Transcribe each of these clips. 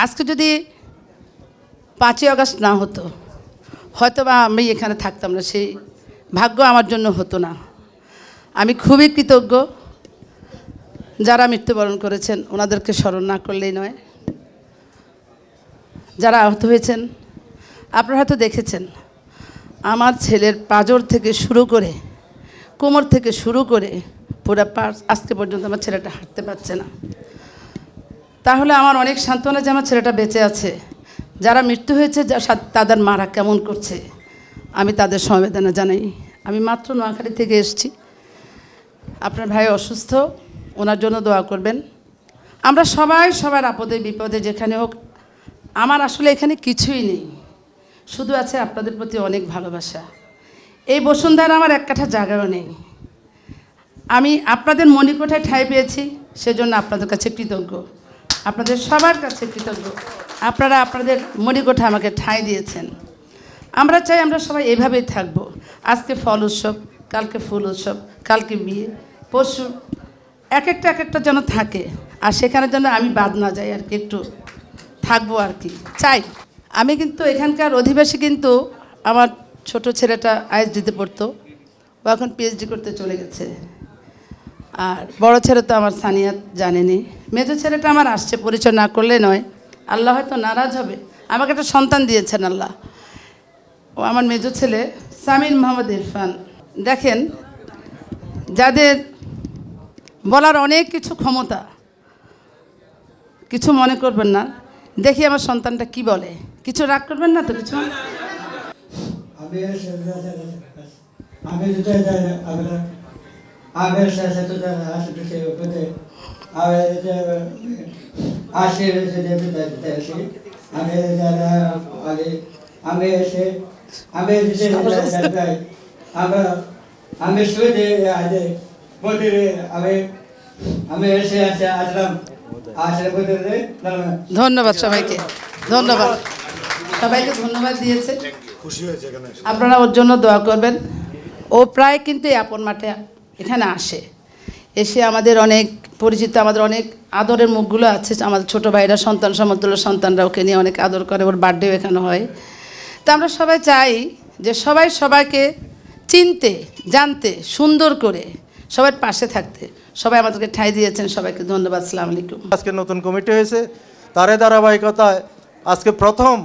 আজকে যদি 5ই আগস্ট না হতো হয়তো বা আমি এখানে থাকতাম না, সেই ভাগ্য আমার জন্য হতো না। আমি খুবই কৃতজ্ঞ যারা মৃত্যুবরণ করেছেন, ওনাদেরকে স্মরণ না করলেই নয়। যারা আহত হয়েছেন, আপনারা হয়তো দেখেছেন আমার ছেলের পাঁজর থেকে শুরু করে কোমর থেকে শুরু করে পুরো আজকে পর্যন্ত আমার ছেলেটা হাঁটতে পারছে না। তাহলে আমার অনেক সান্ত্বনা যে আমার ছেলেটা বেঁচে আছে। যারা মৃত্যু হয়েছে তাদের মারা কেমন করছে আমি তাদের সমবেদনা জানাই। আমি মাত্র নোয়াখালী থেকে এসেছি। আপনার ভাই অসুস্থ, ওনার জন্য দোয়া করবেন। আমরা সবাই সবার আপদে বিপদে যেখানে হোক, আমার আসলে এখানে কিছুই নেই, শুধু আছে আপনাদের প্রতি অনেক ভালোবাসা। এই বসুন্ধরা আমার এক কাঠা জায়গাও নেই। আমি আপনাদের মণিকোঠায় ঠাঁই পেয়েছি, সেজন্য আপনাদের কাছে কৃতজ্ঞ, আপনাদের সবার কাছে কৃতজ্ঞ। আপনারা আপনাদের মণিকোঠা আমাকে ঠাঁই দিয়েছেন। আমরা চাই আমরা সবাই এভাবেই থাকব। আজকে ফল উৎসব, কালকে ফুল উৎসব, কালকে বিয়ে, পরশু এক একটা যেন থাকে, আর সেখানে যেন আমি বাদ না যাই, আর কি একটু থাকবো আর কি চাই। আমি কিন্তু এখানকার অধিবাসী, কিন্তু আমার ছোট ছেলেটা আইএসডিতে পড়তো, ও এখন পিএইচডি করতে চলে গেছে। আর বড় ছেলে তো আমার সানিয়া জানেনি, মেজো ছেলেটা আমার আসছে, পরিচয় না করলে নয়, আল্লাহ হয়তো নারাজ হবে। আমাকে একটা সন্তান দিয়েছেন আল্লাহ, ও আমার মেজো ছেলে সামির মোহাম্মদ ইরফান। দেখেন, যাদের বলার অনেক কিছু ক্ষমতা, কিছু মনে করবেন না, দেখি আমার সন্তানটা কি বলে। কিছু রাগ করবেন না তো? কিছু ধন্যবাদ সবাইকে, ধন্যবাদ সবাইকে, ধন্যবাদ দিয়েছে। আপনারা ওর জন্য দোয়া করবেন। ও প্রায় কিন্তু আপন মাঠে এখানে আসে, এসে আমাদের অনেক পরিচিত, আমাদের অনেক আদরের মুখগুলো আছে, আমাদের ছোটো ভাইরা, সন্তান সমতুল্য সন্তানরা ওকে নিয়ে অনেক আদর করে। ওর বার্থডেও এখানে হয়। তো আমরা সবাই চাই যে সবাই সবাইকে চিনতে, জানতে, সুন্দর করে সবার পাশে থাকতে। সবাই আমাদেরকে ঠাঁই দিয়েছেন, সবাইকে ধন্যবাদ। আসসালামু আলাইকুম। আজকে নতুন কমিটি হয়েছে, তারই ধারাবাহিকতায় আজকে প্রথম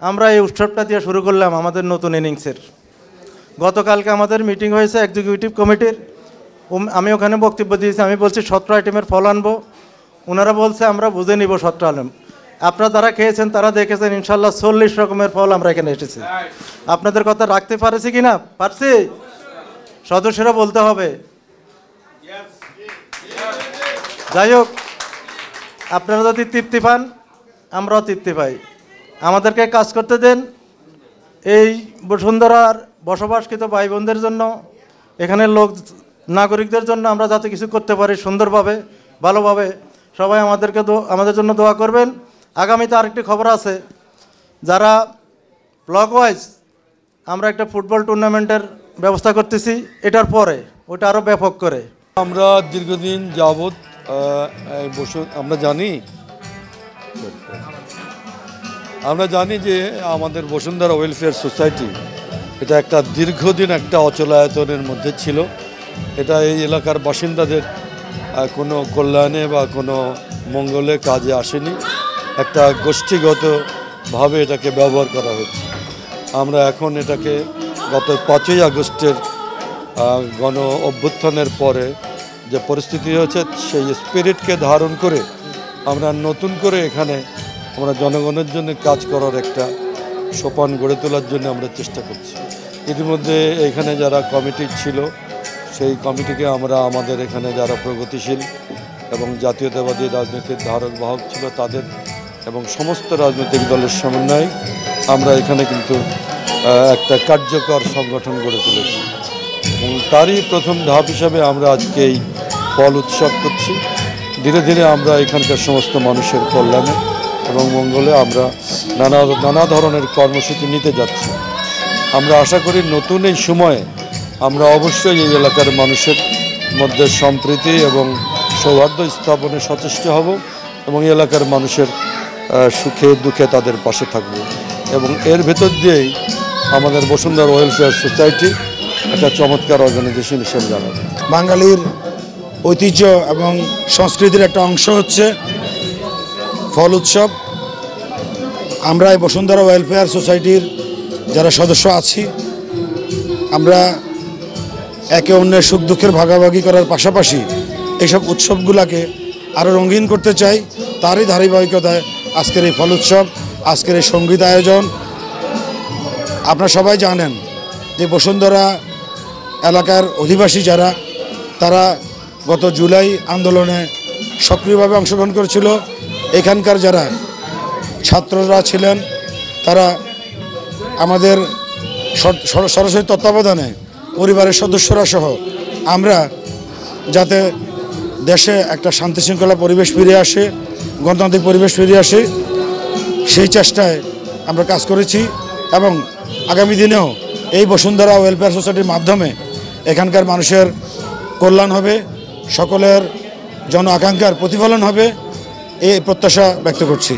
আমরা এই উৎসবটা দিয়ে শুরু করলাম আমাদের নতুন ইনিংসের। গতকালকে আমাদের মিটিং হয়েছে এক্সিকিউটিভ কমিটির, আমি ওখানে বক্তব্য দিয়েছি। আমি বলছি 17 আইটেমের ফল আনবো, ওনারা বলছে আমরা বুঝে নিব 17 আইটেম। আপনারা যারা খেয়েছেন তারা দেখেছেন ইনশাল্লাহ 40 রকমের ফল আমরা এখানে এসেছি। আপনাদের কথা রাখতে পারছি কি না পারছি, সদস্যরা বলতে হবে। যাই হোক, আপনারা যদি তৃপ্তি পান, আমরাও তৃপ্তি পাই। আমাদেরকে কাজ করতে দেন। এই বসুন্ধরার বসবাসকৃত ভাই বোনদের জন্য, এখানের লোক নাগরিকদের জন্য আমরা যাতে কিছু করতে পারি সুন্দরভাবে, ভালোভাবে, সবাই আমাদের জন্য দোয়া করবেন। আগামীতে আরেকটি খবর আছে, যারা ব্লক ওয়াইজ আমরা একটা ফুটবল টুর্নামেন্টের ব্যবস্থা করতেছি, এটার পরে ওটা আরও ব্যাপক করে। আমরা দীর্ঘদিন যাবৎ আমরা জানি যে আমাদের বসুন্ধরা ওয়েলফেয়ার সোসাইটি এটা একটা দীর্ঘদিন একটা অচলায়তনের মধ্যে ছিল। এটা এই এলাকার বাসিন্দাদের কোনো কল্যাণে বা কোনো মঙ্গলে কাজে আসেনি, একটা গোষ্ঠীগতভাবে এটাকে ব্যবহার করা হচ্ছে। আমরা এখন এটাকে গত 5ই আগস্টের গণ অভ্যুত্থানের পরে যে পরিস্থিতি হয়েছে, সেই স্পিরিটকে ধারণ করে আমরা নতুন করে এখানে আমরা জনগণের জন্য কাজ করার একটা সোপান গড়ে তোলার জন্য আমরা চেষ্টা করছি। ইতিমধ্যে এখানে যারা কমিটি ছিল, সেই কমিটিকে আমরা আমাদের এখানে যারা প্রগতিশীল এবং জাতীয়তাবাদী রাজনীতির ধারক বাহক ছিল তাদের এবং সমস্ত রাজনৈতিক দলের সমন্বয়ে আমরা এখানে কিন্তু একটা কার্যকর সংগঠন গড়ে তুলেছি। এবং তারই প্রথম ধাপ হিসাবে আমরা আজকে এই ফল উৎসব করছি। ধীরে ধীরে আমরা এখানকার সমস্ত মানুষের কল্যাণে এবং মঙ্গলে আমরা নানা ধরনের কর্মসূচি নিতে যাচ্ছি। আমরা আশা করি নতুন এই সময়ে আমরা অবশ্যই এই এলাকার মানুষের মধ্যে সম্প্রীতি এবং সৌহার্দ্য স্থাপনে সচেষ্ট হব এবং এই এলাকার মানুষের সুখে দুঃখে তাদের পাশে থাকব এবং এর ভেতর দিয়েই আমাদের বসুন্ধরা ওয়েলফেয়ার সোসাইটি একটা চমৎকার অর্গানাইজেশন হিসেবে জানা যায়। বাঙালির ঐতিহ্য এবং সংস্কৃতির একটা অংশ হচ্ছে ফল উৎসব। আমরা এই বসুন্ধরা ওয়েলফেয়ার সোসাইটির যারা সদস্য আছি, আমরা একে অন্যের সুখ দুঃখের ভাগাভাগি করার পাশাপাশি এইসব উৎসবগুলোকে আরও রঙিন করতে চাই। তারই ধারাবাহিকতায় আজকের এই ফল উৎসব, আজকের এই সঙ্গীত আয়োজন। আপনারা সবাই জানেন যে বসুন্ধরা এলাকার অধিবাসী যারা, তারা গত জুলাই আন্দোলনে সক্রিয়ভাবে অংশগ্রহণ করেছিল। এখানকার যারা ছাত্ররা ছিলেন, তারা আমাদের সরাসরি তত্ত্বাবধানে পরিবারের সদস্যরা সহ আমরা যাতে দেশে একটা শান্তি শৃঙ্খলা পরিবেশ ফিরে আসে, গণতান্ত্রিক পরিবেশ ফিরে আসে, সেই চেষ্টায় আমরা কাজ করেছি এবং আগামী দিনেও এই বসুন্ধরা ওয়েলফেয়ার সোসাইটির মাধ্যমে এখানকার মানুষের কল্যাণ হবে, সকলের জন আকাঙ্ক্ষার প্রতিফলন হবে, এই প্রত্যাশা ব্যক্ত করছি।